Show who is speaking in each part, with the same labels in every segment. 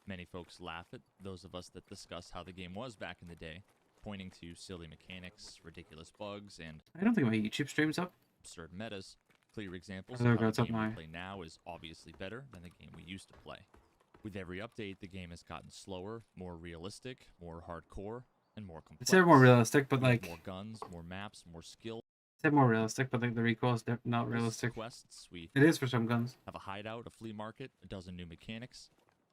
Speaker 1: Many folks laugh at those of us that discuss how the game was back in the day, pointing to silly mechanics, ridiculous bugs, and
Speaker 2: I don't think my YouTube stream's up.
Speaker 1: absurd metas. Clear examples
Speaker 2: There
Speaker 1: of
Speaker 2: we
Speaker 1: how
Speaker 2: go,
Speaker 1: the
Speaker 2: it's up
Speaker 1: game we
Speaker 2: now.
Speaker 1: play now is obviously better than the game we used to play. With every update, the game has gotten slower, more realistic, more hardcore, and more complex.
Speaker 2: It's a bit more realistic, but
Speaker 1: We have
Speaker 2: like
Speaker 1: more guns, more maps, more skill.
Speaker 2: it's a bit more realistic, but like the recoil is not realistic.
Speaker 1: Quests. We
Speaker 2: It is for some guns.
Speaker 1: have a hideout, a flea market, a dozen new mechanics.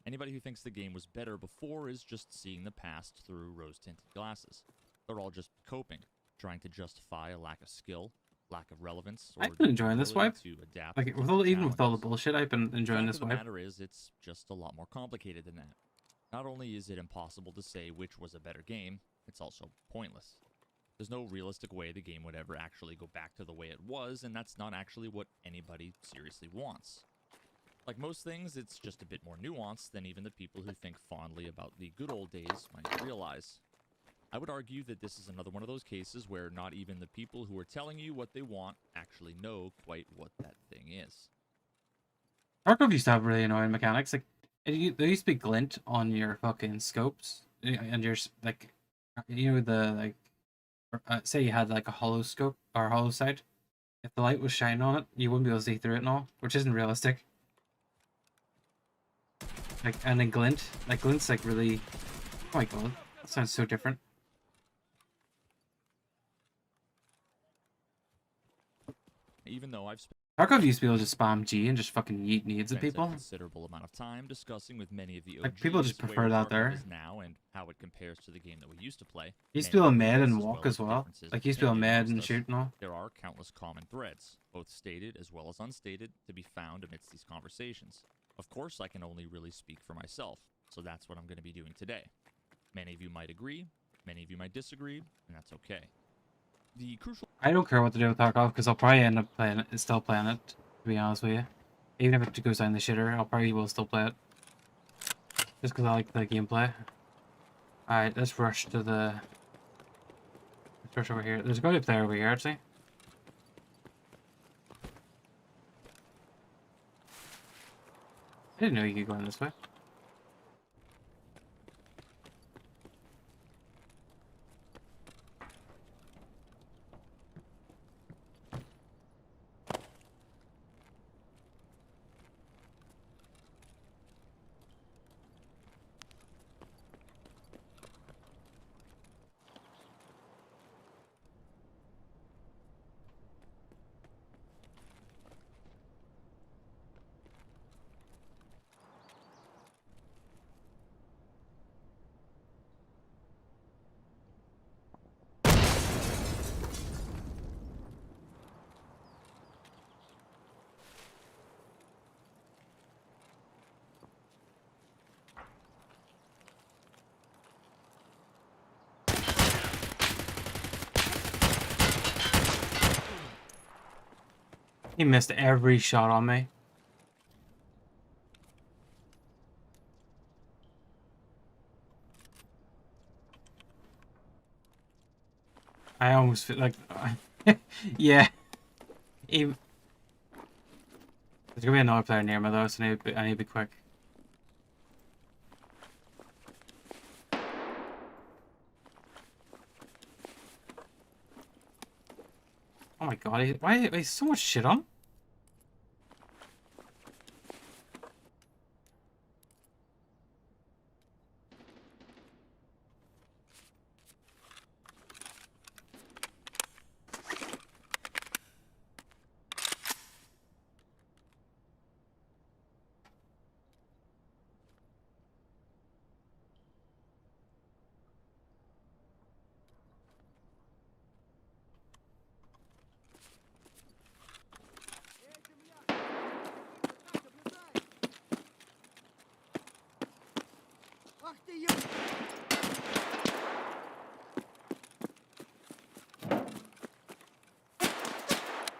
Speaker 1: Anybody who thinks the game was better before is just seeing the past through rose-tinted glasses. They're all just coping, trying to justify a lack of skill, lack of relevance, or
Speaker 2: I've been enjoying this
Speaker 1: ability
Speaker 2: wipe.
Speaker 1: to adapt
Speaker 2: Like
Speaker 1: to
Speaker 2: even with all the
Speaker 1: challenges.
Speaker 2: bullshit, I've been enjoying
Speaker 1: The
Speaker 2: this
Speaker 1: fact of the
Speaker 2: wipe.
Speaker 1: matter is, it's just a lot more complicated than that. Not only is it impossible to say which was a better game, it's also pointless. There's no realistic way the game would ever actually go back to the way it was, and that's not actually what anybody seriously wants. Like most things, it's just a bit more nuanced than even the people who think fondly about the good old days might realize. I would argue that this is another one of those cases where not even the people who are telling you what they want actually know quite what that thing is.
Speaker 2: Tarkov used to have really annoying mechanics. Like there used to be glint on your fucking scopes, and your like, the like, say you had like a hollow scope or hollow sight. If the light was shining on it, you wouldn't be able to see through it and all, which isn't realistic. Like, and then glint's like really, oh my god, that sounds so different.
Speaker 1: Even though I've
Speaker 2: Tarkov used to be able to just spam G and just fucking yeet needs at
Speaker 1: spent a
Speaker 2: people.
Speaker 1: considerable amount of time discussing with many of the OGs
Speaker 2: Like, people just prefer
Speaker 1: where
Speaker 2: that
Speaker 1: Tarkov
Speaker 2: there.
Speaker 1: is now and how it compares to the game that we used to play.
Speaker 2: You used to be able to med
Speaker 1: Many
Speaker 2: and
Speaker 1: agreements
Speaker 2: walk as well.
Speaker 1: differences
Speaker 2: Like,
Speaker 1: of
Speaker 2: you used to be able to
Speaker 1: opinion
Speaker 2: med
Speaker 1: amongst
Speaker 2: and
Speaker 1: us.
Speaker 2: shoot and all.
Speaker 1: There are countless common threads, both stated as well as unstated, to be found amidst these conversations. Of course, I can only really speak for myself, so that's what I'm going to be doing today. Many of you might agree, many of you might disagree, and that's okay. The crucial...
Speaker 2: I don't care what to do with Tarkov because I'll probably end up playing it, still playing it, to be honest with you. Even if it goes down the shitter, I'll probably will still play it. Just because I like the gameplay. Alright, let's rush to the... Let's rush over here. There's going to be a player over here, actually. I didn't know you could go in this way. He missed every shot on me. I almost feel like... yeah. There's gonna be another player near me though, so I need to be quick. Oh my god, why is so much shit on?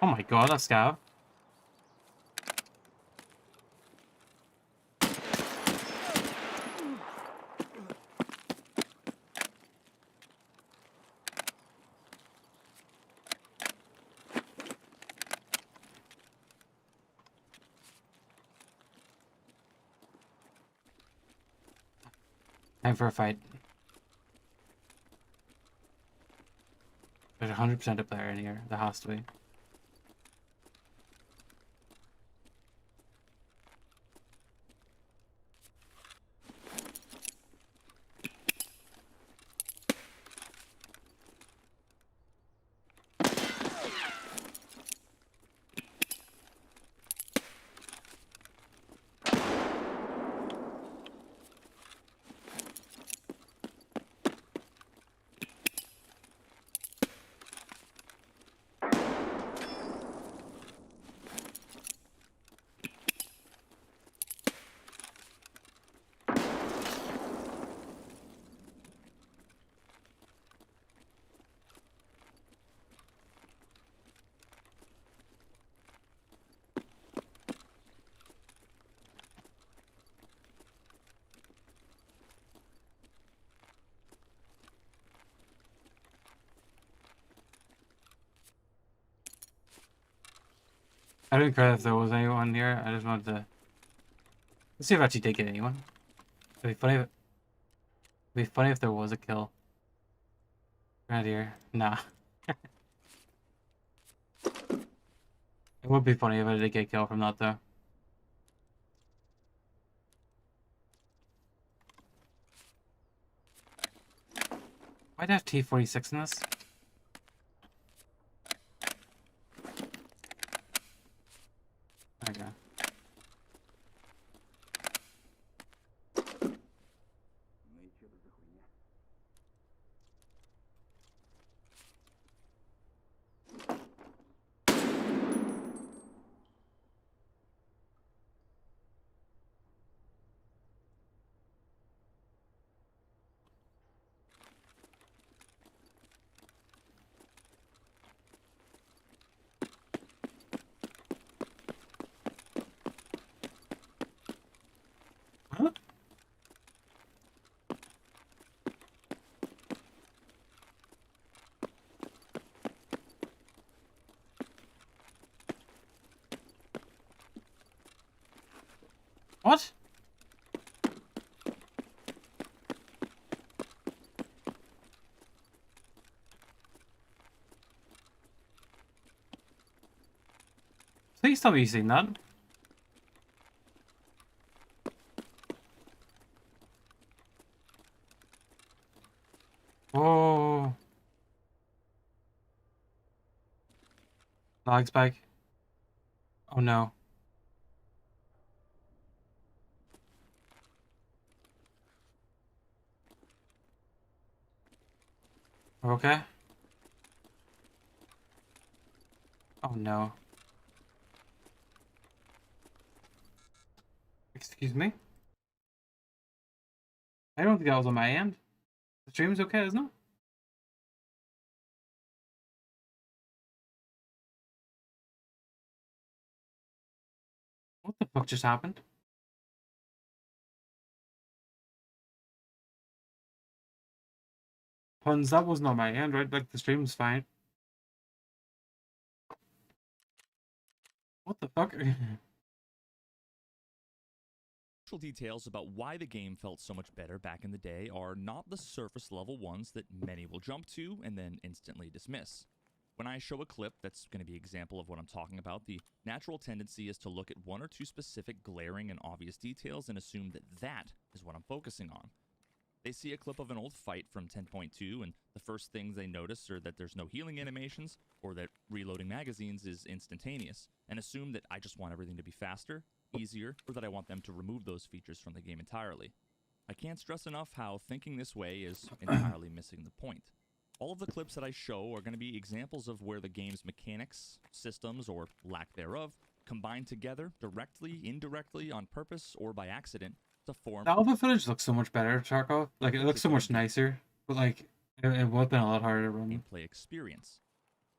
Speaker 2: Oh my god, that's scav. Time for a fight. There's 100% a player in here. There has to be. I didn't care if there was anyone here. I just wanted to... Let's see if I actually did get anyone. It'd be funny if there was a kill. Right here. Nah. It would be funny if I did get a kill from that, though. Why'd I have T-46 in this? There we go. Huh? What? Please tell me you've seen that. Oh. Lag spike. Oh no. Okay. Oh no. Excuse me? I don't think that was on my end. The stream's okay, isn't it? What the fuck just happened? Puns, that wasn't on my end, right? Like, the stream's fine. What the fuck?
Speaker 1: Details about why the game felt so much better back in the day are not the surface level ones that many will jump to and then instantly dismiss. When I show a clip that's going to be an example of what I'm talking about, the natural tendency is to look at one or two specific glaring and obvious details and assume that that is what I'm focusing on. They see a clip of an old fight from 10.2 and the first things they notice are that there's no healing animations or that reloading magazines is instantaneous, and assume that I just want everything to be faster, easier, or that I want them to remove those features from the game entirely. I can't stress enough how thinking this way is entirely missing the point. All of the clips that I show are going to be examples of where the game's mechanics, systems, or lack thereof combine together directly, indirectly, on purpose, or by accident to form...
Speaker 2: The alpha footage looks so much better, Tarkov. Like, it looks so much nicer. But, like, it would have been a lot harder to run.
Speaker 1: Gameplay experience.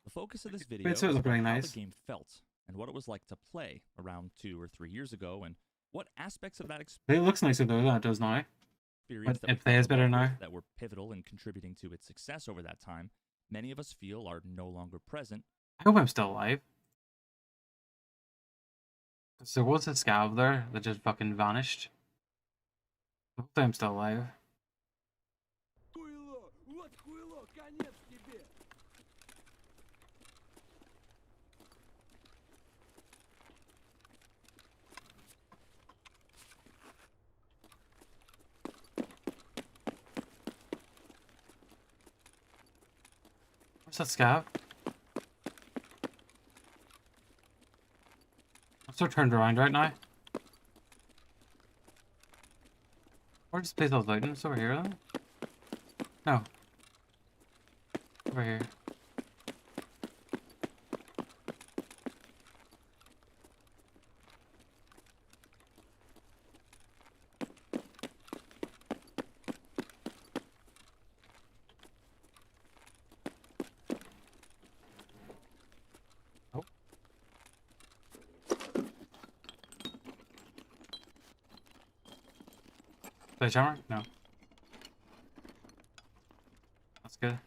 Speaker 1: The focus of this video
Speaker 2: It's
Speaker 1: is
Speaker 2: looking
Speaker 1: about how
Speaker 2: nice.
Speaker 1: the game felt and what it was like to play around 2 or 3 years ago, and what aspects of that
Speaker 2: It looks nicer though than it does now.
Speaker 1: experience
Speaker 2: But it plays better now.
Speaker 1: that were pivotal in contributing to its success over that time, many of us feel are no longer present.
Speaker 2: I hope I'm still alive. Because there was a scav there that just fucking vanished. I hope I'm still alive. Where's that scav? I'm so turned around right now. Where's this place I was looting? It's over here, then? No. Over here. Oh. Sledgehammer? No. That's good.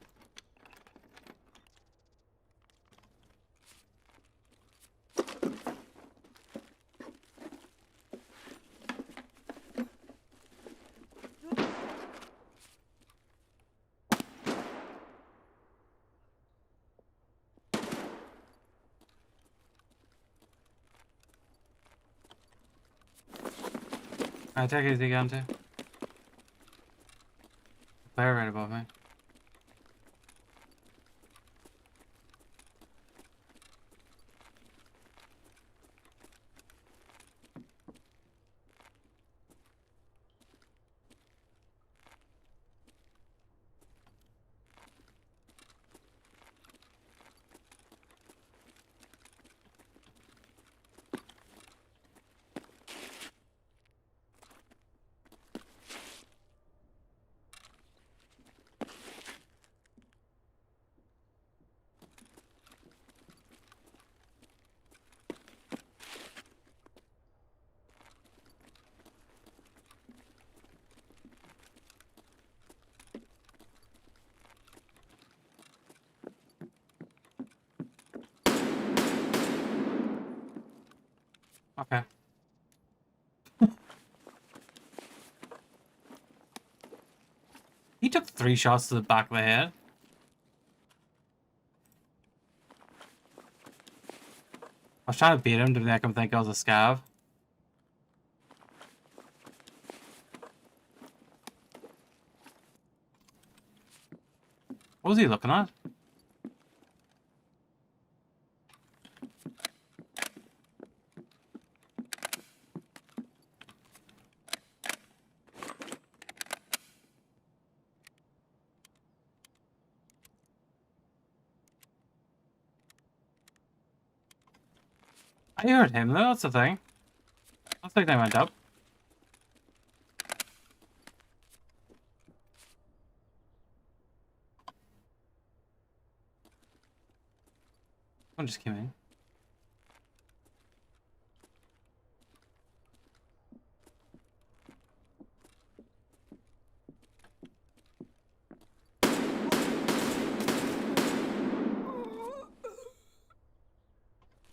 Speaker 2: I take it easy again too. Player right above me. Okay. He took 3 shots to the back of the head. I was trying to beat him to make him think I was a scav. What was he looking at? I heard him though, that's the thing. I think they went up. One just came in.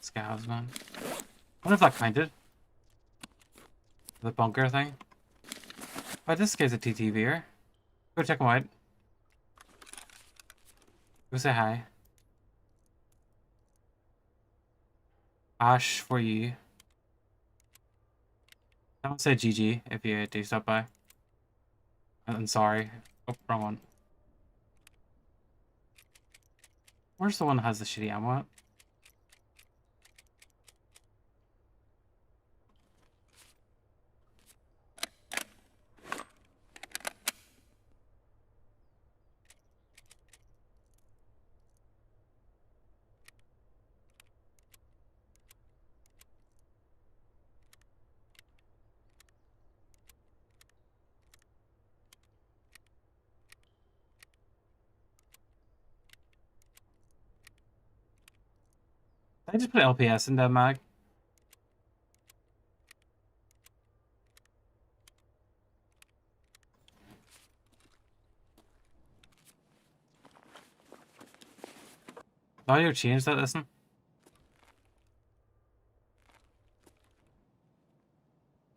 Speaker 2: Scavs, man. I wonder if that counted. The bunker thing. Oh, this guy's a TTV here. Go check him out. Go say hi. Ash for you. Don't say GG if you do stop by. I'm sorry. Oh, wrong one. Where's the one that has the shitty ammo at? Did I just put LPS in that mag? Audio changed that, listen.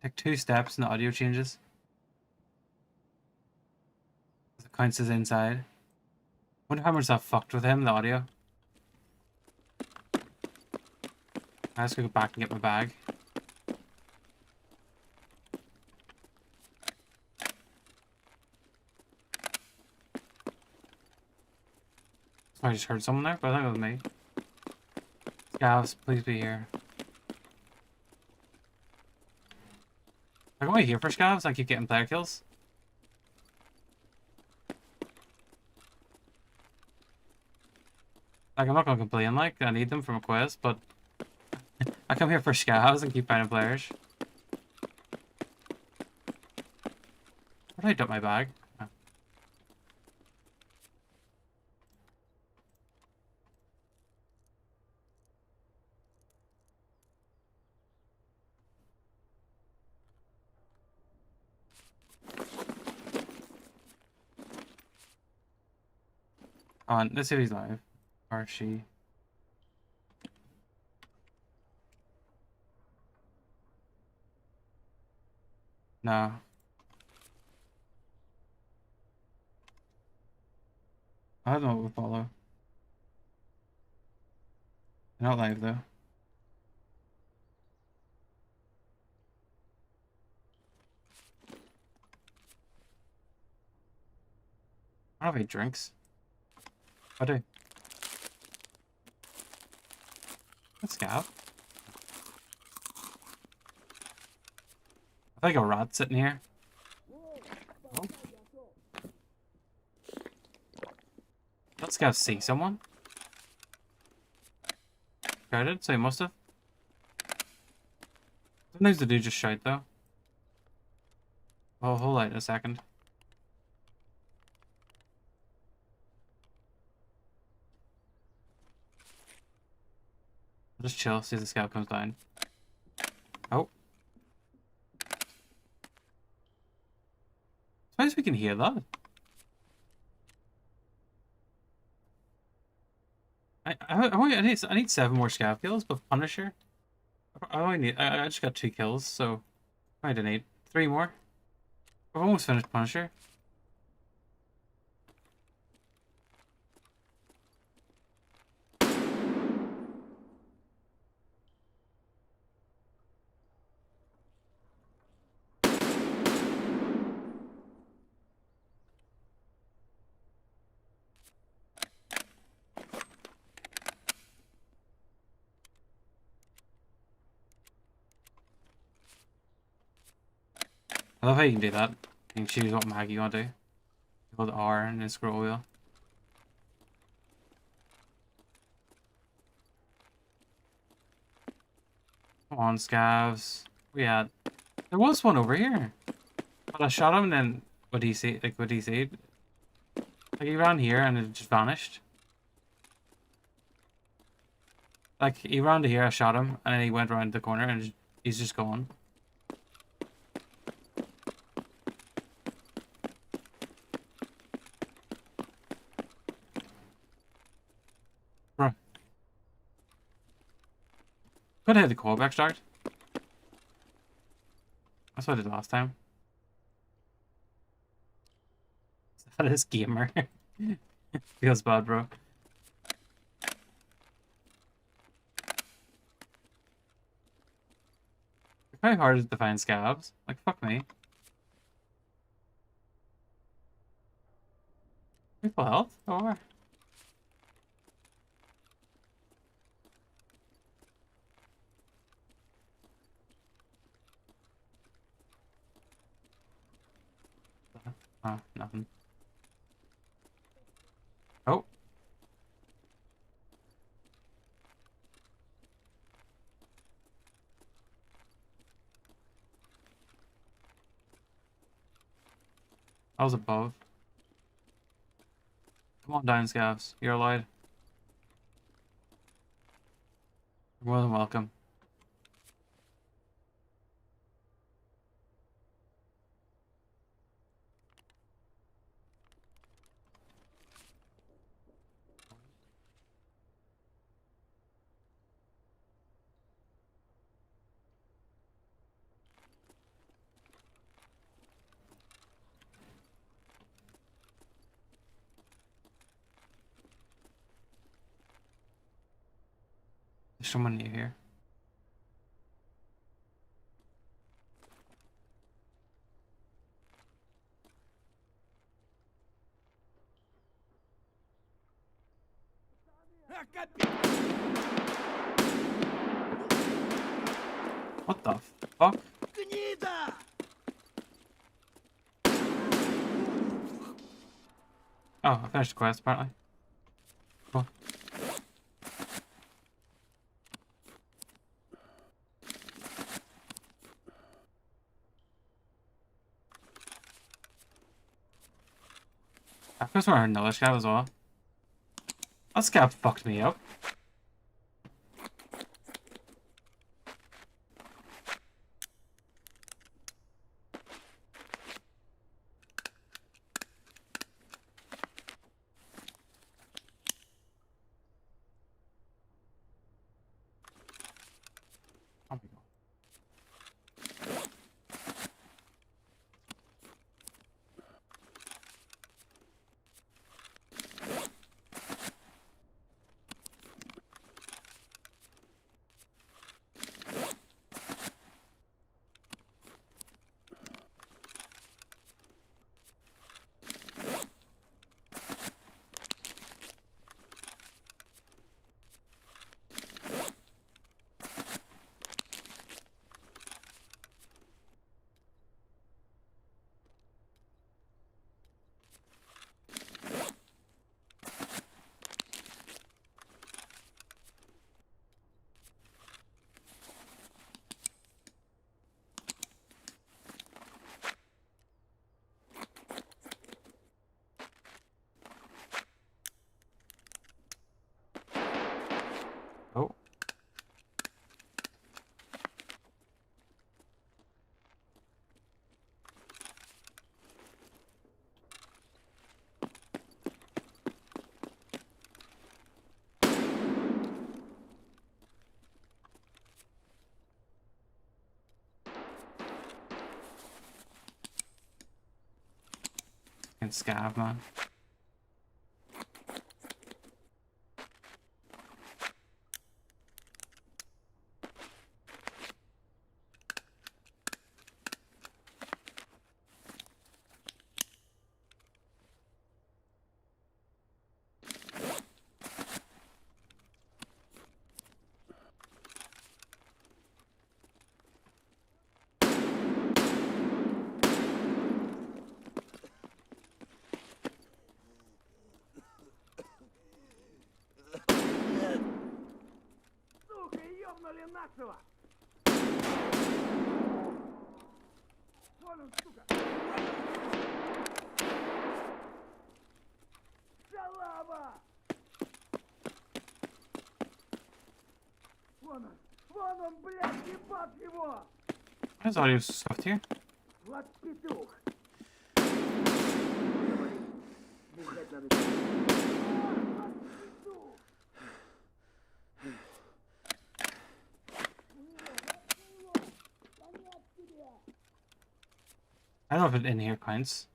Speaker 2: Take 2 steps and the audio changes. It counts as inside. Wonder how much that fucked with him, the audio. I just gotta go back and get my bag. I just heard someone there, but I think it was me. Scavs, please be here. Like, am I here for scavs? I keep getting player kills. Like, I'm not gonna complain, like, I need them from a quest, but I come here for scavs and keep finding players. Where did I dump my bag? Oh. On, let's see if he's live. Or she. No. I don't know what we follow. They're not live though. I don't have any drinks. I do. Let's scav. I think a rat sitting here. Oh. Let's go see someone. Crowded, so he must have. Sometimes the dude just shout though. Oh, hold on a second. I'll just chill, see if the scout comes down. Oh. Suppose we can hear that. I need 7 more scav kills, but Punisher. I just got 2 kills, so I don't need 3 more. I've almost finished Punisher. I love how you can do that. You can choose what mag you want to do. You hold R and then scroll wheel. Come on, scavs. We had. There was one over here. But I shot him and then what do you see? Like what do you see? Like he ran here and it just vanished. Like he ran to here, I shot him, and then he went around the corner and he's just gone. Bro. Could have had the callback start. That's what I did last time. That is gamer. Feels bad, bro. It's very hard to find scavs. Like, fuck me. People health? Or? Oh, nothing. Oh. I was above. Come on down, scavs. You're allowed. You're more than welcome. There's someone new here. What the fuck? Oh, I finished the quest apparently. Cool. I was wearing another scab as well. That scab fucked me up. Oh my god. Oh. Fucking scab, man.
Speaker 3: Ёбнули нашего! Вон он, сука! Шалава! Вон он, блядь, ебать его!
Speaker 2: Why is audio soft here?
Speaker 3: Вот петух! Говори, бухать надо. Вот петух!
Speaker 2: I don't know if it in here counts.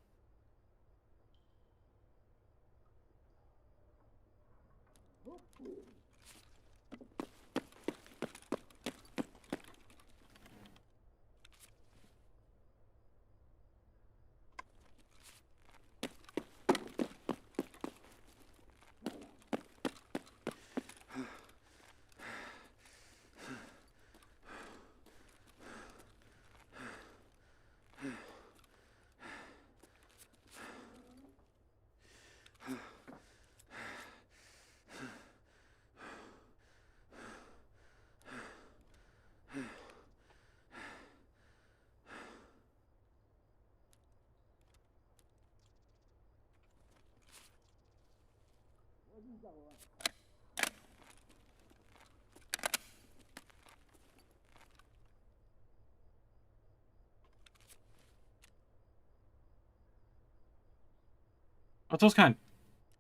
Speaker 2: Oh, those kind.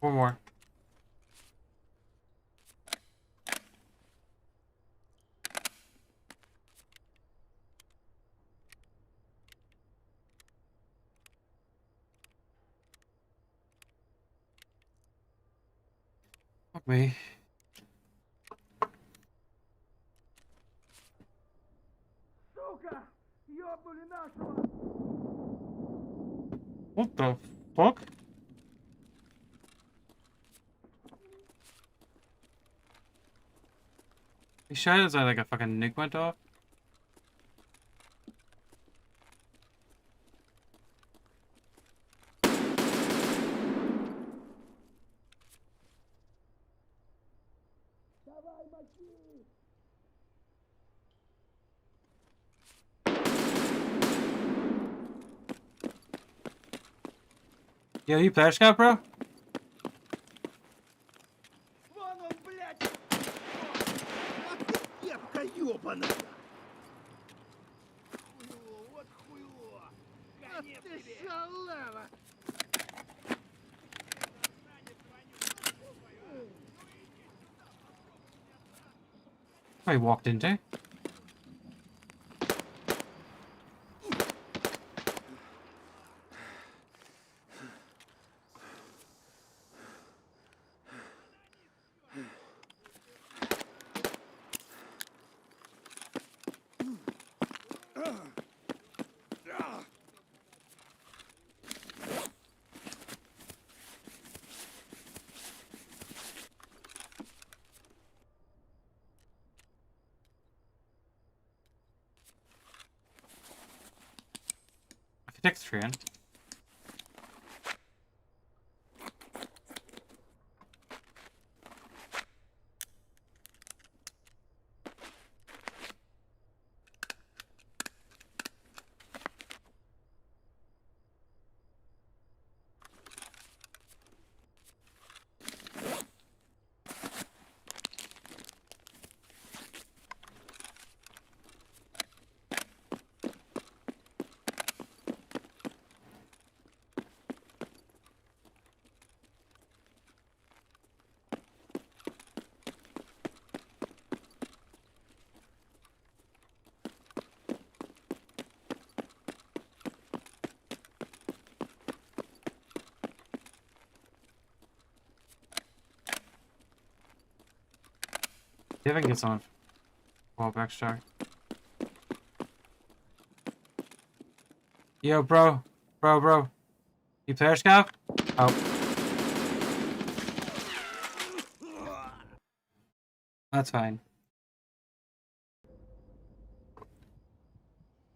Speaker 2: One more. Fuck me.
Speaker 3: Сука! Ёбнули нашего!
Speaker 2: What the fuck? You shot as like a fucking nuke went off.
Speaker 3: Давай, мочи!
Speaker 2: Yo, you player scout, bro?
Speaker 3: Вон он, блядь! Ах ты кепка ёбаная! Хуйло, вот хуйло! Конец тебе! Шалава!
Speaker 2: I walked into. I could take the train. See if I can get someone. Wall back star. Yo, bro. Bro. You player scout? Oh. That's fine.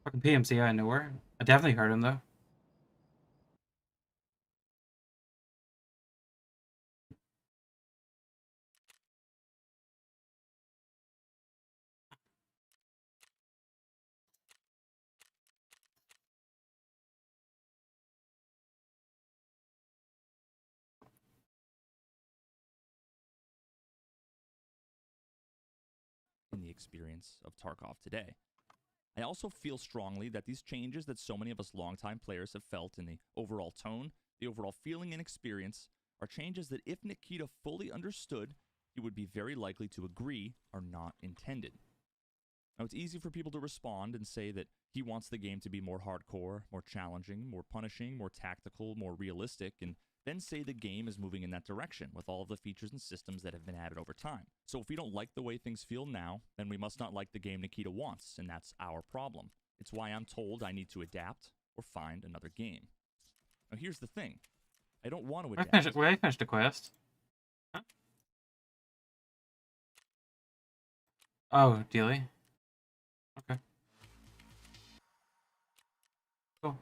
Speaker 2: Fucking PMC out of nowhere. I definitely heard him though.
Speaker 1: In the experience of Tarkov today. I also feel strongly that these changes that so many of us longtime players have felt in the overall tone, the overall feeling and experience, are changes that if Nikita fully understood, he would be very likely to agree are not intended. Now, it's easy for people to respond and say that he wants the game to be more hardcore, more challenging, more punishing, more tactical, more realistic, and then say the game is moving in that direction with all of the features and systems that have been added over time. So if we don't like the way things feel now, then we must not like the game Nikita wants, and that's our problem. It's why I'm told I need to adapt or find another game. Now here's the thing. I don't want to adapt.
Speaker 2: I finished the quest. Huh? Oh, Dealey. Okay. Cool.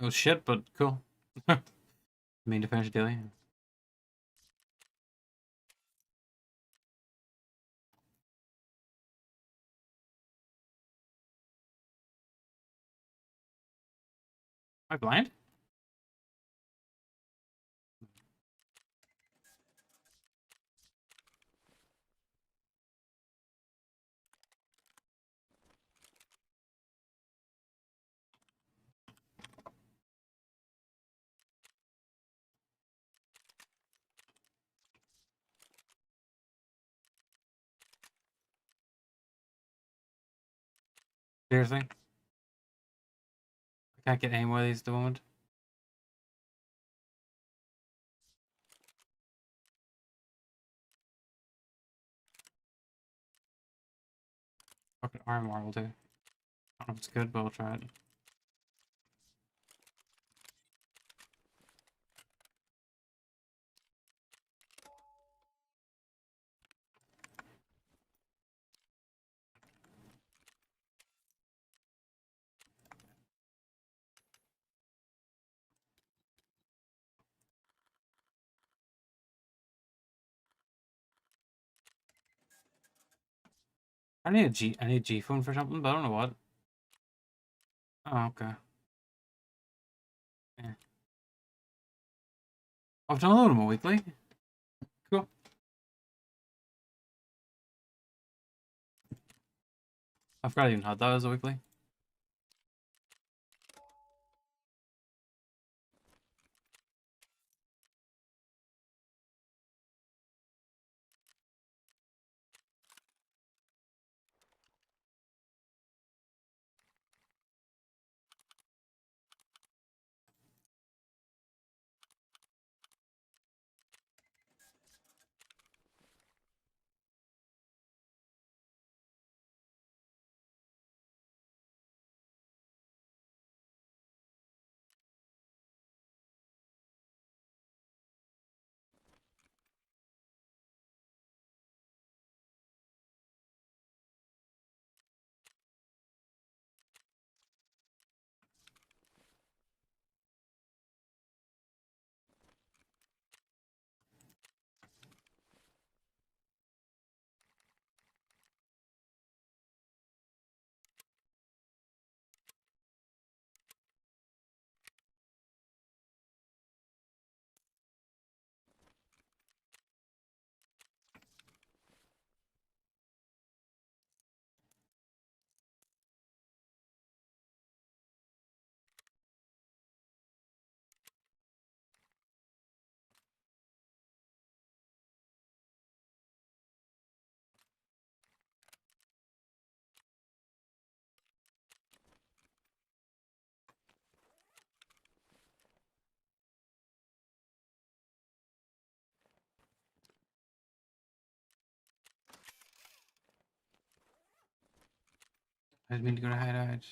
Speaker 2: Oh shit, but cool. I mean to finish Dealey. Am I blind? Seriously? I can't get any more of these at the moment. Fucking armor will do. I don't know if it's good, but we'll try it. I need a G phone for something, but I don't know what. Oh, okay. Yeah. I've downloaded them a weekly. Cool. I forgot I even had that as a weekly. I didn't mean to go to hideout.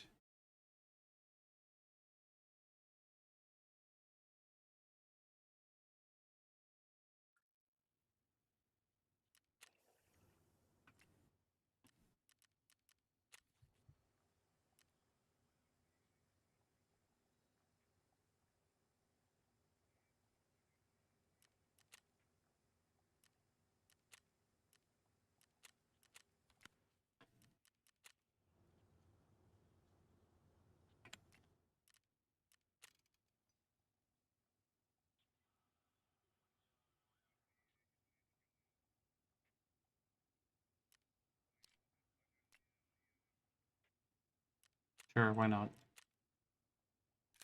Speaker 2: Sure, why not?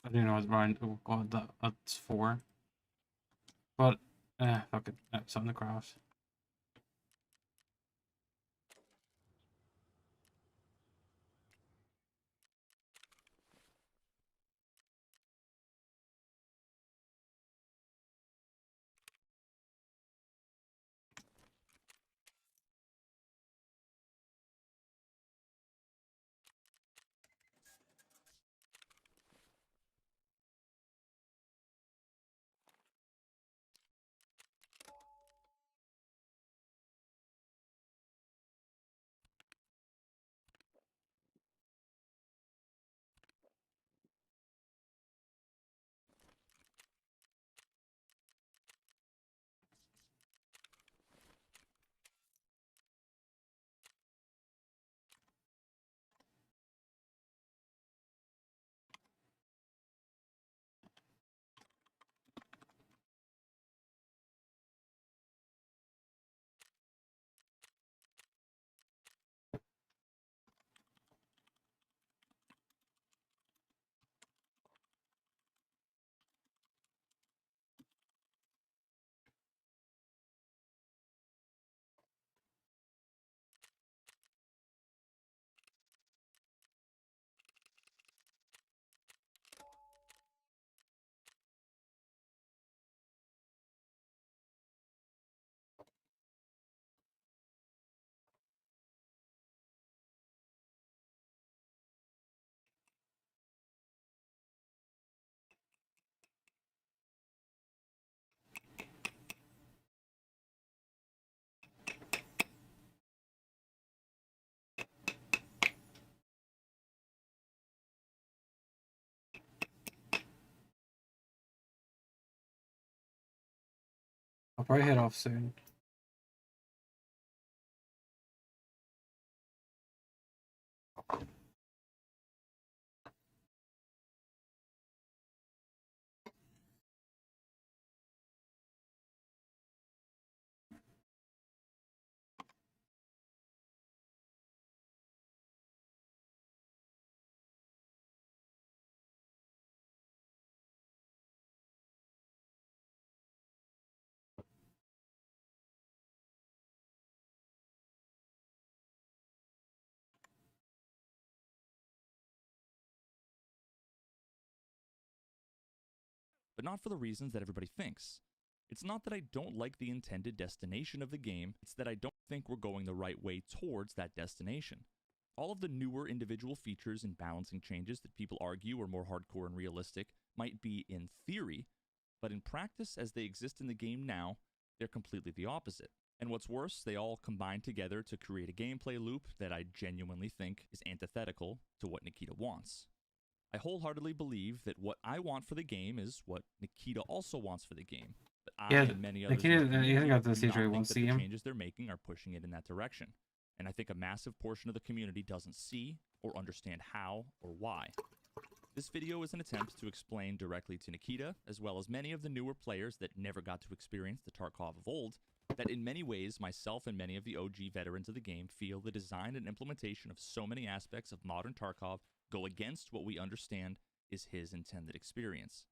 Speaker 2: I do know it's around. Oh god, that's 4. But, fuck it. Something to craft. I'll probably head off soon.
Speaker 1: but not for the reasons that everybody thinks. It's not that I don't like the intended destination of the game, it's that I don't think we're going the right way towards that destination. All of the newer individual features and balancing changes that people argue are more hardcore and realistic might be in theory, but in practice, as they exist in the game now, they're completely the opposite. And what's worse, they all combine together to create a gameplay loop that I genuinely think is antithetical to what Nikita wants. I wholeheartedly believe that what I want for the game is what Nikita also wants for the game. But I and many others
Speaker 2: Nikita,
Speaker 1: in the
Speaker 2: you
Speaker 1: community
Speaker 2: got the
Speaker 1: do
Speaker 2: stage
Speaker 1: not
Speaker 2: where he
Speaker 1: think
Speaker 2: wants
Speaker 1: that
Speaker 2: to see
Speaker 1: the
Speaker 2: him.
Speaker 1: changes they're making are pushing it in that direction. And I think a massive portion of the community doesn't see or understand how or why. This video is an attempt to explain directly to Nikita, as well as many of the newer players that never got to experience the Tarkov of old, that in many ways, myself and many of the OG veterans of the game feel the design and implementation of so many aspects of modern Tarkov go against what we understand is his intended experience.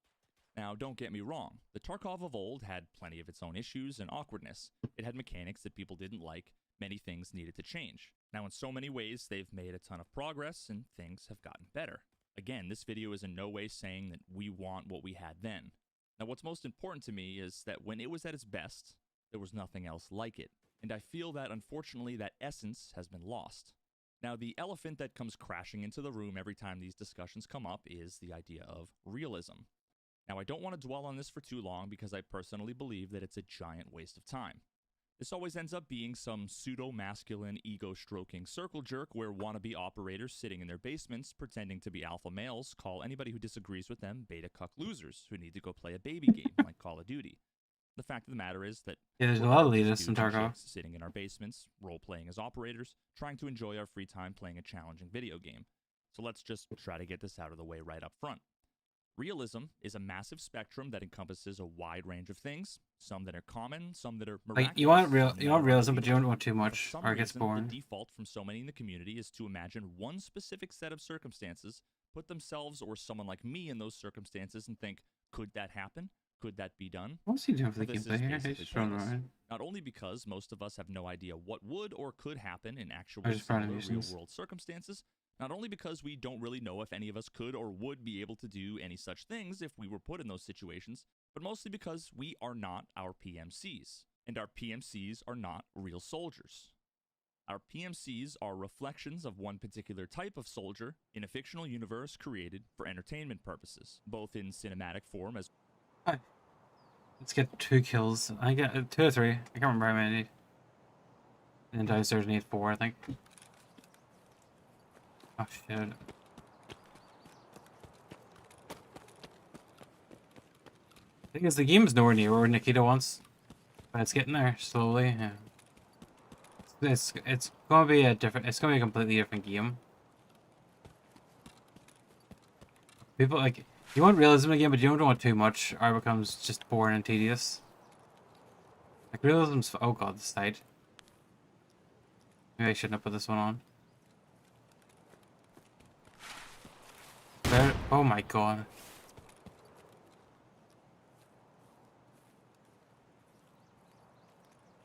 Speaker 1: Now, don't get me wrong, the Tarkov of old had plenty of its own issues and awkwardness. It had mechanics that people didn't like, many things needed to change. Now, in so many ways, they've made a ton of progress and things have gotten better. Again, this video is in no way saying that we want what we had then. Now, what's most important to me is that when it was at its best, there was nothing else like it. And I feel that, unfortunately, that essence has been lost. Now, the elephant that comes crashing into the room every time these discussions come up is the idea of realism. Now, I don't want to dwell on this for too long because I personally believe that it's a giant waste of time. This always ends up being some pseudo-masculine, ego-stroking circle jerk where wannabe operators sitting in their basements pretending to be alpha males call anybody who disagrees with them beta cuck losers who need to go play a baby game like Call of Duty. The fact of the matter is that
Speaker 2: there's a
Speaker 1: we're
Speaker 2: lot
Speaker 1: all
Speaker 2: of
Speaker 1: just
Speaker 2: elitists in
Speaker 1: dudes and
Speaker 2: Tarkov.
Speaker 1: chicks sitting in our basements, role-playing as operators, trying to enjoy our free time playing a challenging video game. So let's just try to get this out of the way right up front. Realism is a massive spectrum that encompasses a wide range of things, some that are common, some that are miraculous.
Speaker 2: Like you want
Speaker 1: some that are
Speaker 2: realism, but you
Speaker 1: unbelievable.
Speaker 2: don't want too
Speaker 1: For
Speaker 2: much,
Speaker 1: some
Speaker 2: or it gets
Speaker 1: reason,
Speaker 2: boring.
Speaker 1: the default from so many in the community is to imagine one specific set of circumstances, put themselves or someone like me in those circumstances and think, could that happen? Could that be done?
Speaker 2: What's he doing for the
Speaker 1: Well, this
Speaker 2: gameplay
Speaker 1: is
Speaker 2: here?
Speaker 1: basically
Speaker 2: He's just running
Speaker 1: pointless.
Speaker 2: around.
Speaker 1: Not only because most of us have no idea what would or could happen in actual
Speaker 2: I just found
Speaker 1: similar
Speaker 2: nuisance.
Speaker 1: real-world circumstances, not only because we don't really know if any of us could or would be able to do any such things if we were put in those situations, but mostly because we are not our PMCs, and our PMCs are not real soldiers. Our PMCs are reflections of one particular type of soldier in a fictional universe created for entertainment purposes, both in cinematic form as
Speaker 2: Hi. Let's get 2 kills. I get 2 or 3. I can't remember how many I need. And then downstairs I need 4, I think. Oh shit. Thing is, the game's nowhere near where Nikita wants, but it's getting there slowly. Yeah. It's gonna be a different. It's gonna be a completely different game. People like you want realism again, but you don't want too much, or it becomes just boring and tedious. Like realism's. Oh god, this died. Maybe I shouldn't have put this one on. There, oh my god.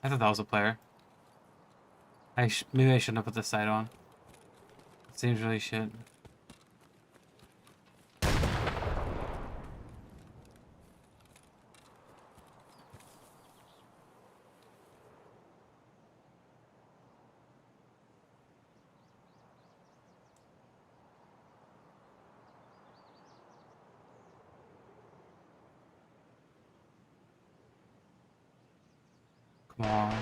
Speaker 2: I thought that was a player. Maybe I shouldn't have put this side on. It seems really shit. Come on.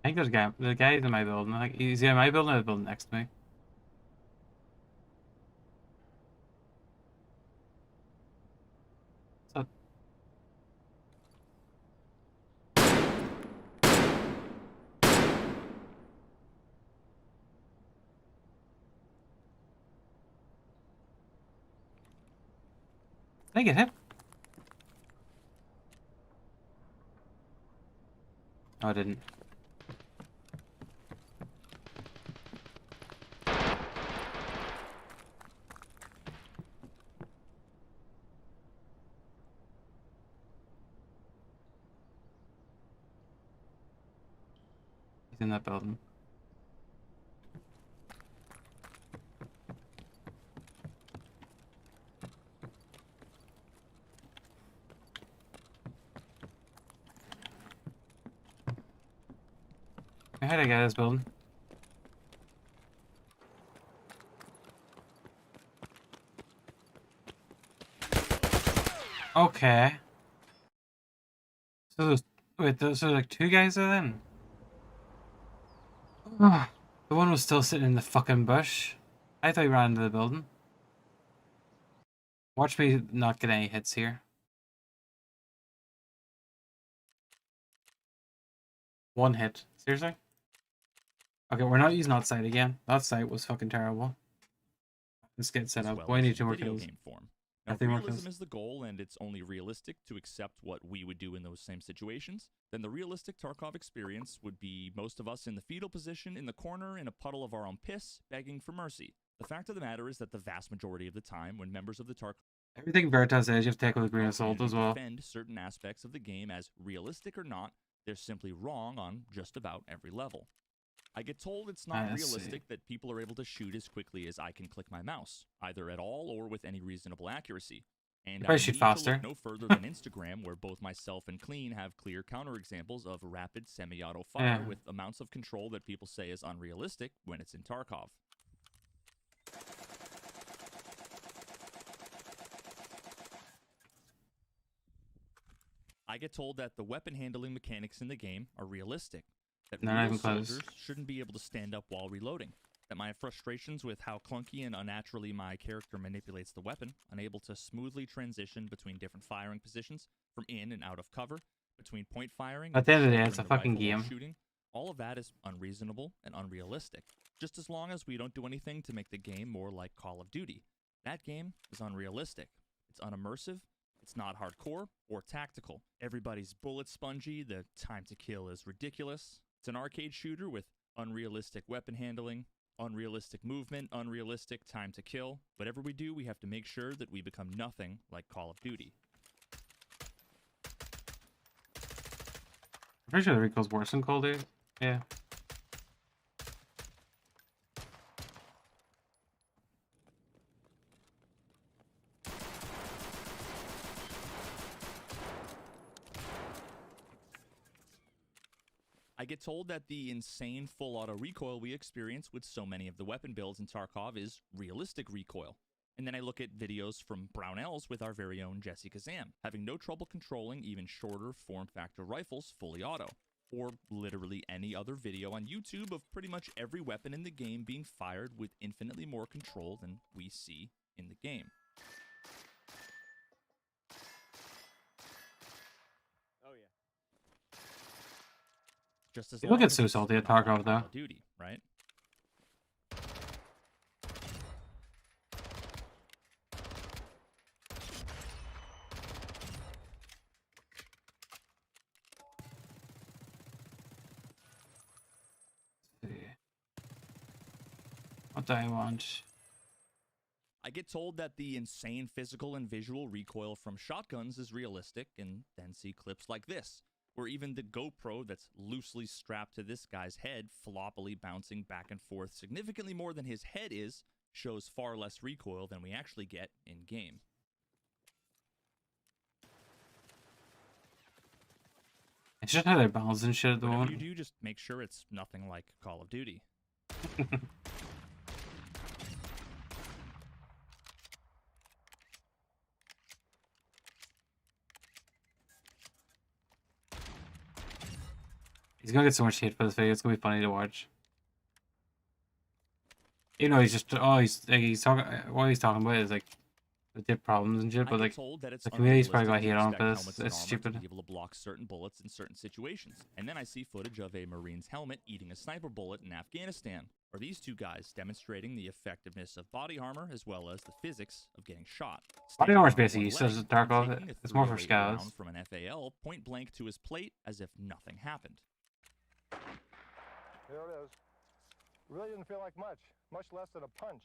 Speaker 2: I think there's a guy. The guy's in my building. Like he's in my building or the building next to me. I get hit? Oh, I didn't. He's in that building. I had a guy this building. Okay. So those, wait, those are like 2 guys there then? The one was still sitting in the fucking bush. I thought he ran into the building. Watch me not get any hits here. 1 hit. Seriously? Okay, we're not using outside again. That site was fucking terrible. Let's get set
Speaker 1: as
Speaker 2: up.
Speaker 1: well
Speaker 2: Boy, I
Speaker 1: as
Speaker 2: need 2 more
Speaker 1: video
Speaker 2: kills.
Speaker 1: game form.
Speaker 2: I
Speaker 1: Now, if
Speaker 2: think more
Speaker 1: realism
Speaker 2: kills.
Speaker 1: is the goal and it's only realistic to accept what we would do in those same situations, then the realistic Tarkov experience would be most of us in the fetal position in the corner in a puddle of our own piss, begging for mercy. The fact of the matter is that the vast majority of the time when members of the Tarkov
Speaker 2: Everything Veritas says you have to take with a grain of salt as well.
Speaker 1: defend certain aspects of the game as realistic or not, they're simply wrong on just about every level. I get told it's not
Speaker 2: I
Speaker 1: realistic
Speaker 2: see.
Speaker 1: that people are able to shoot as quickly as I can click my mouse, either at all or with any reasonable accuracy. And
Speaker 2: probably
Speaker 1: I
Speaker 2: shoot
Speaker 1: need
Speaker 2: faster.
Speaker 1: to look no further than Instagram, where both myself and Clean have clear counterexamples of rapid semi-auto fire
Speaker 2: Yeah.
Speaker 1: with amounts of control that people say is unrealistic when it's in Tarkov. I get told that the weapon handling mechanics in the game are realistic, that
Speaker 2: Not
Speaker 1: real
Speaker 2: even close.
Speaker 1: soldiers shouldn't be able to stand up while reloading, that my frustrations with how clunky and unnaturally my character manipulates the weapon, unable to smoothly transition between different firing positions, from in and out of cover, between point firing
Speaker 2: At the end of the day,
Speaker 1: shouldering
Speaker 2: it's a
Speaker 1: the
Speaker 2: fucking
Speaker 1: rifle while
Speaker 2: game.
Speaker 1: shooting, all of that is unreasonable and unrealistic, just as long as we don't do anything to make the game more like Call of Duty. That game is unrealistic. It's unimmersive. It's not hardcore or tactical. Everybody's bullet spongy. The time to kill is ridiculous. It's an arcade shooter with unrealistic weapon handling, unrealistic movement, unrealistic time to kill. Whatever we do, we have to make sure that we become nothing like Call of Duty.
Speaker 2: I'm pretty sure the recoil's worse than Call of Duty. Yeah.
Speaker 1: I get told that the insane full auto recoil we experience with so many of the weapon builds in Tarkov is realistic recoil. And then I look at videos from Brownells with our very own Jesse Kazam, having no trouble controlling even shorter form factor rifles fully auto. Or literally any other video on YouTube of pretty much every weapon in the game being fired with infinitely more control than we see in the game.
Speaker 3: Oh yeah.
Speaker 1: Just as
Speaker 2: People
Speaker 1: long
Speaker 2: get
Speaker 1: as
Speaker 2: so
Speaker 1: it's
Speaker 2: salty at
Speaker 1: not
Speaker 2: Tarkov,
Speaker 1: like
Speaker 2: though.
Speaker 1: Call of Duty, right?
Speaker 2: What do I want?
Speaker 1: I get told that the insane physical and visual recoil from shotguns is realistic, and then see clips like this, where even the GoPro that's loosely strapped to this guy's head, floppily bouncing back and forth significantly more than his head is, shows far less recoil than we actually get in game.
Speaker 2: It's just how they're balancing shit at the
Speaker 1: Whatever
Speaker 2: moment.
Speaker 1: you do, just make sure it's nothing like Call of Duty.
Speaker 2: He's gonna get so much hate for this video. It's gonna be funny to watch. You know, he's just he's talking. What he's talking about is like legit problems and shit,
Speaker 1: I
Speaker 2: but
Speaker 1: get
Speaker 2: like
Speaker 1: told that it's
Speaker 2: the community's probably
Speaker 1: unrealistic
Speaker 2: got
Speaker 1: to
Speaker 2: hate on
Speaker 1: expect
Speaker 2: this.
Speaker 1: helmets and
Speaker 2: It's
Speaker 1: armor
Speaker 2: stupid.
Speaker 1: to be able to block certain bullets in certain situations. And then I see footage of a Marine's helmet eating a sniper bullet in Afghanistan, or these two guys demonstrating the effectiveness of body armor as well as the physics of getting shot.
Speaker 2: Body
Speaker 1: Standing
Speaker 2: armor's
Speaker 1: on
Speaker 2: basically
Speaker 1: one
Speaker 2: useless
Speaker 1: leg
Speaker 2: as Tarkov.
Speaker 1: and taking a
Speaker 2: It's more for
Speaker 1: 308
Speaker 2: scouts.
Speaker 1: round from an FAL point blank to his plate as if nothing happened.
Speaker 4: There it is. Really didn't feel like much less than a punch.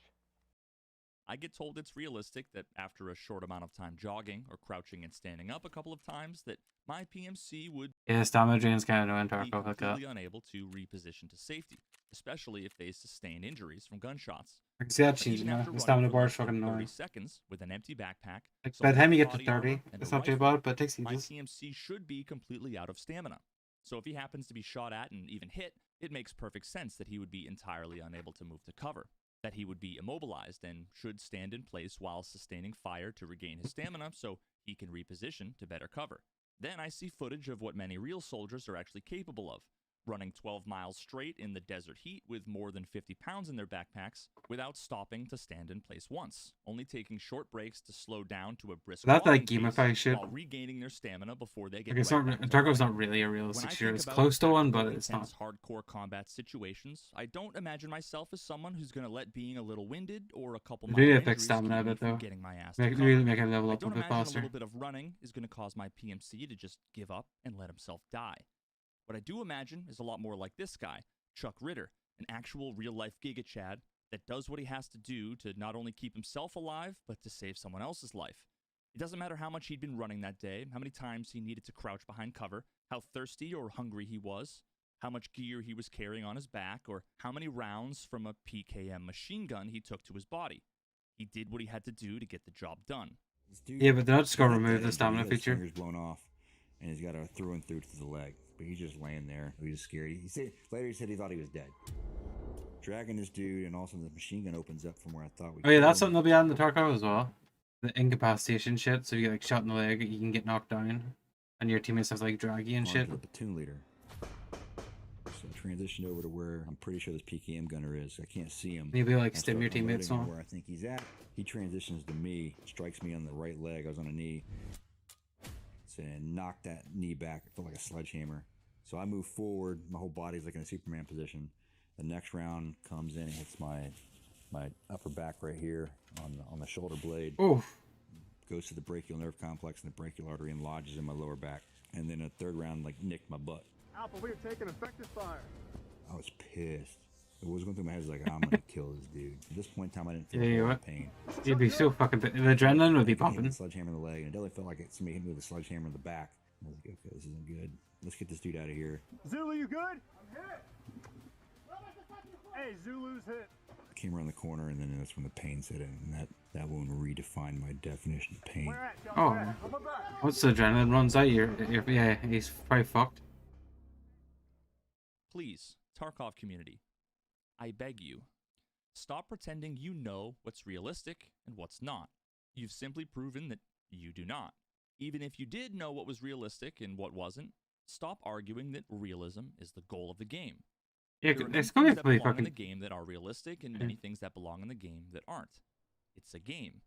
Speaker 1: I get told it's realistic that after a short amount of time jogging or crouching and standing up a couple of times that my PMC would
Speaker 2: Yeah, stamina drain's kind of annoying
Speaker 1: be
Speaker 2: Tarkov like that.
Speaker 1: completely unable to reposition to safety, especially if they sustain injuries from gunshots.
Speaker 2: I can see that
Speaker 1: But
Speaker 2: changing
Speaker 1: even
Speaker 2: now.
Speaker 1: after
Speaker 2: The
Speaker 1: running
Speaker 2: stamina
Speaker 1: for
Speaker 2: bar
Speaker 1: less
Speaker 2: is
Speaker 1: than
Speaker 2: fucking
Speaker 1: 30
Speaker 2: annoying.
Speaker 1: seconds with an empty backpack,
Speaker 2: Like,
Speaker 1: some
Speaker 2: by the time you
Speaker 1: light
Speaker 2: get to
Speaker 1: body armor,
Speaker 2: 30,
Speaker 1: and
Speaker 2: it's
Speaker 1: a
Speaker 2: not too
Speaker 1: rifle,
Speaker 2: bad, but it takes
Speaker 1: my
Speaker 2: ages.
Speaker 1: PMC should be completely out of stamina. So if he happens to be shot at and even hit, it makes perfect sense that he would be entirely unable to move to cover, that he would be immobilized and should stand in place while sustaining fire to regain his stamina so he can reposition to better cover. Then I see footage of what many real soldiers are actually capable of, running 12 miles straight in the desert heat with more than 50 pounds in their backpacks without stopping to stand in place once, only taking short breaks to slow down to a brisk
Speaker 2: That's like
Speaker 1: walking pace
Speaker 2: gamified shit.
Speaker 1: while regaining their stamina before they get
Speaker 2: Like, it's
Speaker 1: right
Speaker 2: not.
Speaker 1: back to
Speaker 2: Tarkov's
Speaker 1: running.
Speaker 2: not really a
Speaker 1: When
Speaker 2: realistic
Speaker 1: I
Speaker 2: shooter.
Speaker 1: think
Speaker 2: It's
Speaker 1: about
Speaker 2: close to one,
Speaker 1: tactical,
Speaker 2: but it's not.
Speaker 1: intense, hardcore combat situations, I don't imagine myself as someone who's going to let being a little winded or a couple
Speaker 2: They
Speaker 1: minor
Speaker 2: do need to
Speaker 1: injuries
Speaker 2: fix stamina a
Speaker 1: keep me
Speaker 2: bit,
Speaker 1: from
Speaker 2: though.
Speaker 1: getting my ass to
Speaker 2: Really
Speaker 1: cover.
Speaker 2: make him level
Speaker 1: I
Speaker 2: up a
Speaker 1: don't
Speaker 2: bit
Speaker 1: imagine a
Speaker 2: faster.
Speaker 1: little bit of running is going to cause my PMC to just give up and let himself die. What I do imagine is a lot more like this guy, Chuck Ritter, an actual real-life Giga Chad that does what he has to do to not only keep himself alive, but to save someone else's life. It doesn't matter how much he'd been running that day, how many times he needed to crouch behind cover, how thirsty or hungry he was, how much gear he was carrying on his back, or how many rounds from a PKM machine gun he took to his body. He did what he had to do to get the job done.
Speaker 2: Yeah, but they're not just gonna
Speaker 5: He's got
Speaker 2: remove
Speaker 5: that
Speaker 2: the stamina
Speaker 5: injury. His
Speaker 2: feature.
Speaker 5: finger's blown off, and he's got a through and through to the leg. But he's just laying there. He was scared. He said later he said he thought he was dead. Dragging this dude, and all of a sudden the machine gun opens up from where I thought we.
Speaker 2: Oh yeah,
Speaker 5: killed
Speaker 2: that's
Speaker 5: him.
Speaker 2: something they'll be adding to Tarkov as well. The incapacitation shit. So if you get like shot in the leg, you can get knocked down, and your teammates have to like drag you and
Speaker 5: On to
Speaker 2: shit.
Speaker 5: the platoon leader. So I transitioned over to where I'm pretty sure this PKM gunner is. I can't see him.
Speaker 2: And you'll be like
Speaker 5: I
Speaker 2: stim
Speaker 5: start
Speaker 2: your teammates
Speaker 5: unloading him
Speaker 2: on.
Speaker 5: where I think he's at. He transitions to me, strikes me on the right leg. I was on a knee. And knocked that knee back. It felt like a sledgehammer. So I move forward. My whole body's like in a Superman position. The next round comes in and hits my upper back right here on the shoulder blade.
Speaker 2: Oof.
Speaker 5: Goes to the brachial nerve complex and the brachial artery and lodges in my lower back. And then a third round like nicked my butt.
Speaker 4: Alpha, we are taking effective fire.
Speaker 5: I was pissed. What was going through my head was like, I'm gonna kill this dude. At this point in time, I didn't feel
Speaker 2: Yeah, you
Speaker 5: any
Speaker 2: what?
Speaker 5: pain.
Speaker 2: You'd be so fucking. The adrenaline would be
Speaker 5: Like, I hit
Speaker 2: pumping.
Speaker 5: the sledgehammer in the leg, and it definitely felt like somebody hit me with a sledgehammer in the back. I was like, okay, this isn't good. Let's get this dude out of here.
Speaker 4: Zulu, you good? I'm hit. Hey, Zulu's hit.
Speaker 5: I came around the corner, and then that's when the pain set in, and that wound redefined my definition of pain.
Speaker 4: Where at? John?
Speaker 2: Oh.
Speaker 4: Where at? On my back.
Speaker 2: Once the adrenaline runs out, yeah, he's probably fucked.
Speaker 1: Please, Tarkov community, I beg you, stop pretending you know what's realistic and what's not. You've simply proven that you do not. Even if you did know what was realistic and what wasn't, stop arguing that realism is the goal of the game.
Speaker 2: Yeah,
Speaker 1: There are many
Speaker 2: it's gonna
Speaker 1: things
Speaker 2: be
Speaker 1: that
Speaker 2: pretty
Speaker 1: belong in the
Speaker 2: fucking.
Speaker 1: game that are realistic and many things that belong in the game that aren't. It's a game.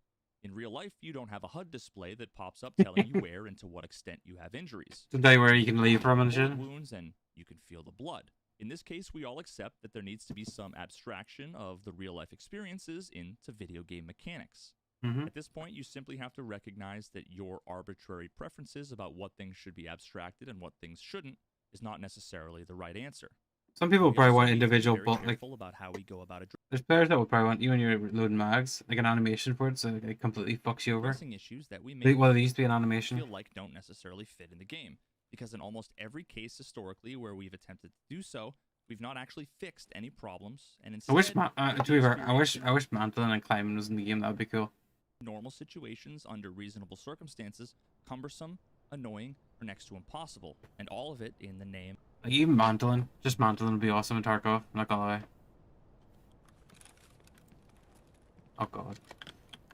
Speaker 1: In real life, you don't have a HUD display that pops up telling you where and to what extent you have injuries.
Speaker 2: To day where you can leave from and shit.
Speaker 1: Bullet wounds and you can feel the blood. In this case, we all accept that there needs to be some abstraction of the real-life experiences into video game mechanics.
Speaker 2: Mm-hmm.
Speaker 1: At this point, you simply have to recognize that your arbitrary preferences about what things should be abstracted and what things shouldn't is not necessarily the right answer.
Speaker 2: Some people
Speaker 1: We
Speaker 2: probably
Speaker 1: also
Speaker 2: want
Speaker 1: need to be
Speaker 2: individual,
Speaker 1: very
Speaker 2: but like
Speaker 1: careful about how we go about
Speaker 2: there's players that will probably want you when you're loading mags, like an animation for it, so it completely fucks you over.
Speaker 1: addressing issues that we may
Speaker 2: Well, there used to be an animation.
Speaker 1: feel like don't necessarily fit in the game, because in almost every case historically where we've attempted to do so, we've not actually fixed any problems, and instead,
Speaker 2: I wish, to be fair, I wish
Speaker 1: experiencing
Speaker 2: mantling and climbing was in the game. That would be cool.
Speaker 1: normal situations under reasonable circumstances, cumbersome, annoying, or next to impossible, and all of it in the name.
Speaker 2: Like even mantling, just mantling would be awesome in Tarkov. I'm not gonna lie. Oh god.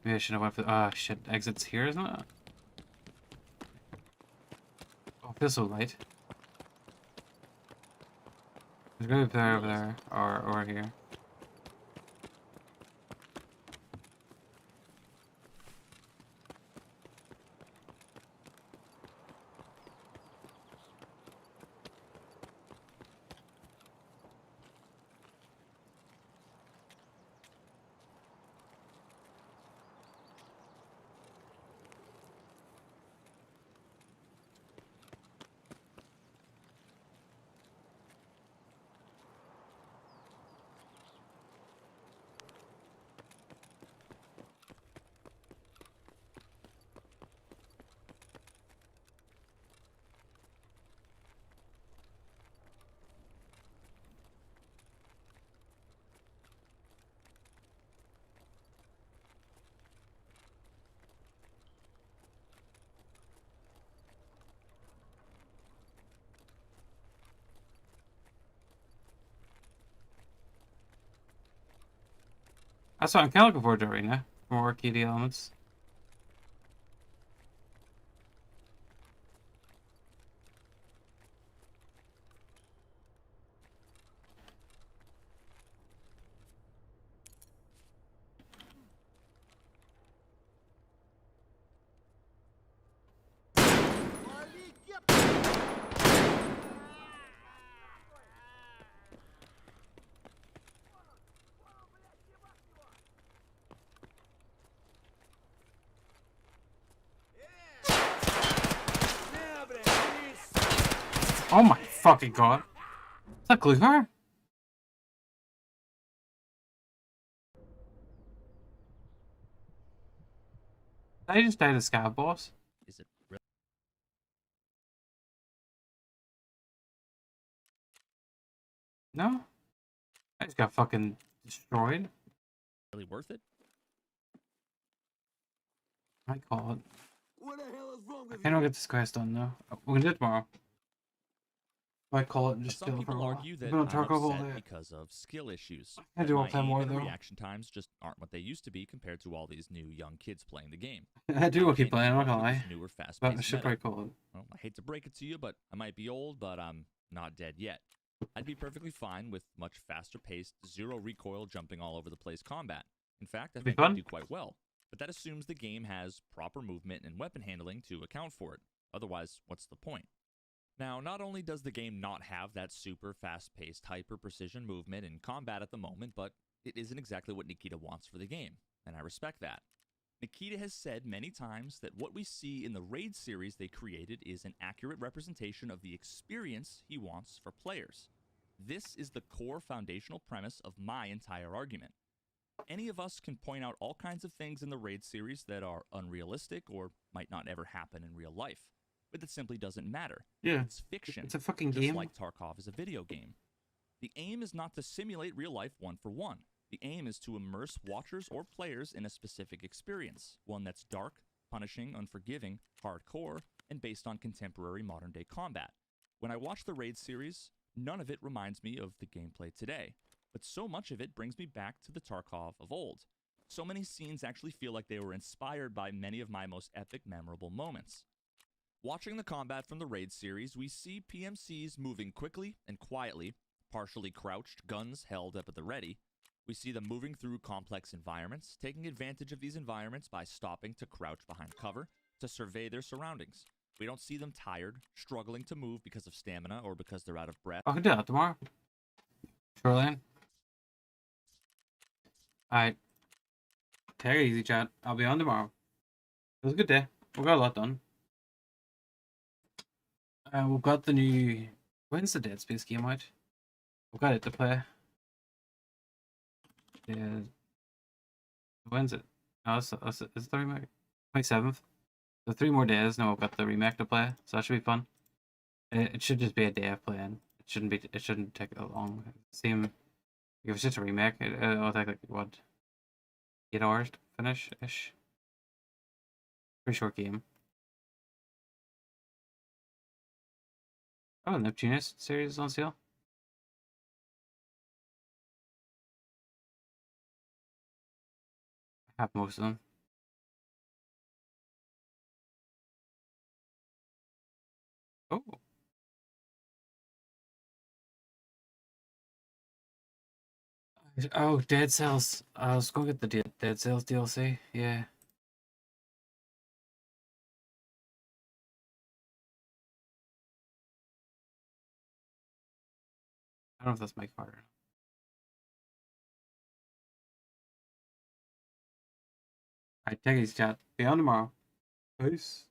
Speaker 2: Maybe I should have went for. Ah shit. Exits here, isn't it? Oh, it feels so light. There's gonna be a player over there, or here. That's what I'm kind of looking forward to right now. More arcade elements.
Speaker 3: Вали, кепка!
Speaker 2: Oh my fucking god. Is that glue car? Did I just die to Scav boss?
Speaker 1: Is it really
Speaker 2: No? I just got fucking destroyed.
Speaker 1: worth it?
Speaker 2: My god.
Speaker 3: What the hell is wrong
Speaker 2: I
Speaker 3: with
Speaker 2: can't
Speaker 3: you?
Speaker 2: get this quest done though. We're gonna do it tomorrow. Might call it and
Speaker 1: Now,
Speaker 2: just
Speaker 1: some
Speaker 2: chill for a
Speaker 1: people
Speaker 2: while.
Speaker 1: argue
Speaker 2: I've
Speaker 1: that
Speaker 2: been on
Speaker 1: I'm
Speaker 2: Tarkov all
Speaker 1: upset
Speaker 2: day.
Speaker 1: because of skill issues.
Speaker 2: I
Speaker 1: that
Speaker 2: do
Speaker 1: my
Speaker 2: want to play
Speaker 1: aim
Speaker 2: more
Speaker 1: and
Speaker 2: though.
Speaker 1: reaction times just aren't what they used to be compared to all these new young kids playing the game.
Speaker 2: I do want to keep
Speaker 1: Can't
Speaker 2: playing, I'm not
Speaker 1: up
Speaker 2: gonna
Speaker 1: with this
Speaker 2: lie.
Speaker 1: newer,
Speaker 2: But I
Speaker 1: fast-paced
Speaker 2: should
Speaker 1: meta.
Speaker 2: probably call it.
Speaker 1: Well, I hate to break it to you, but I might be old, but I'm not dead yet. I'd be perfectly fine with much faster-paced, zero recoil, jumping all over the place combat. In fact, I
Speaker 2: It'd be
Speaker 1: think I'd
Speaker 2: fun.
Speaker 1: do quite well. But that assumes the game has proper movement and weapon handling to account for it. Otherwise, what's the point? Now, not only does the game not have that super fast-paced, hyper-precision movement in combat at the moment, but it isn't exactly what Nikita wants for the game, and I respect that. Nikita has said many times that what we see in the Raid series they created is an accurate representation of the experience he wants for players. This is the core foundational premise of my entire argument. Any of us can point out all kinds of things in the Raid series that are unrealistic or might not ever happen in real life, but it simply doesn't matter.
Speaker 2: Yeah.
Speaker 1: It's fiction.
Speaker 2: It's a fucking
Speaker 1: Just
Speaker 2: game.
Speaker 1: like Tarkov is a video game. The aim is not to simulate real life one for one. The aim is to immerse watchers or players in a specific experience, one that's dark, punishing, unforgiving, hardcore, and based on contemporary modern day combat. When I watch the Raid series, none of it reminds me of the gameplay today, but so much of it brings me back to the Tarkov of old. So many scenes actually feel like they were inspired by many of my most epic, memorable moments. Watching the combat from the Raid series, we see PMCs moving quickly and quietly, partially crouched, guns held up at the ready. We see them moving through complex environments, taking advantage of these environments by stopping to crouch behind cover, to survey their surroundings. We don't see them tired, struggling to move because of stamina or because they're out of breath.
Speaker 2: I can do that tomorrow. Shoreline. Alright. Take it easy, chat. I'll be on tomorrow. It was a good day. We got a lot done. We've got the new... When's the Dead Space game out? We've got it to play. Yeah. When's it? Oh, it's the remake? 27th. So 3 more days, now we've got the remake to play. So that should be fun. It should just be a day of playing. It shouldn't take that long. If it's just a remake, it'll take like what, 8 hours to finish ish. Pretty short game. Oh, Neptunus series is on sale. I have most of them. Oh. Oh, Dead Cells. I was going to get the Dead Cells DLC. Yeah. I don't know if that's my card or not. Alright, take it easy, chat. Be on tomorrow. Peace.